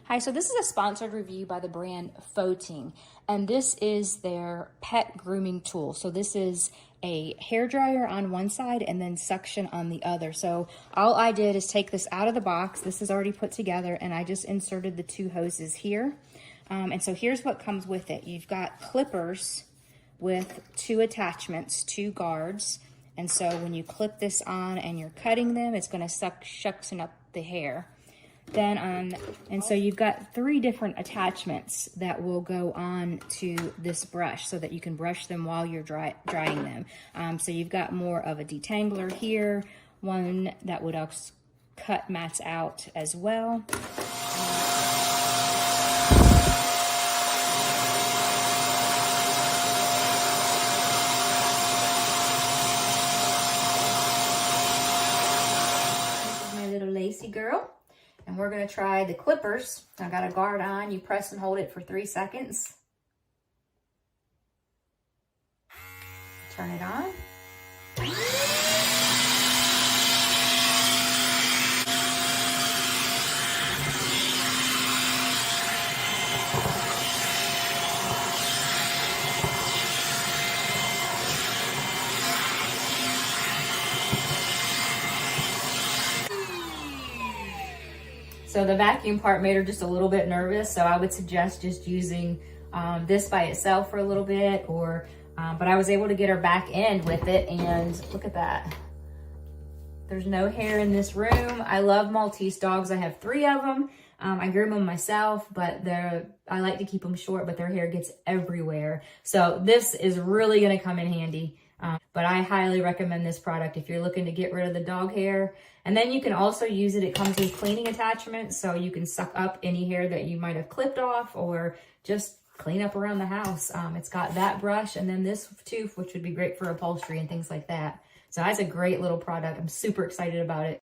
Hi, so this is a sponsored review by the brand FOTING, and this is their pet grooming tool. So this is a hair dryer on one side and then suction on the other. So all I did is take this out of the box. This is already put together, and I just inserted the two hoses here. And so here's what comes with it. You've got clippers with two attachments, two guards. And so when you clip this on and you're cutting them, it's gonna suction up the hair. And so you've got three different attachments that will go on to this brush so that you can brush them while you're drying them. So you've got more of a detangler here, one that would also cut mats out as well. This is my little lacy girl. And we're gonna try the clippers. I got a guard on. You press and hold it for 3 seconds. Turn it on. So the vacuum part made her just a little bit nervous, so I would suggest just using this by itself for a little bit, but I was able to get her back in with it, and look at that. There's no hair in this room. I love Maltese dogs. I have 3 of them. I groom them myself, but I like to keep them short, but their hair gets everywhere. So this is really gonna come in handy. But I highly recommend this product if you're looking to get rid of the dog hair. And then you can also use it. It comes with cleaning attachments, so you can suck up any hair that you might have clipped off or just clean up around the house. It's got that brush and then this too, which would be great for upholstery and things like that. So that's a great little product. I'm super excited about it.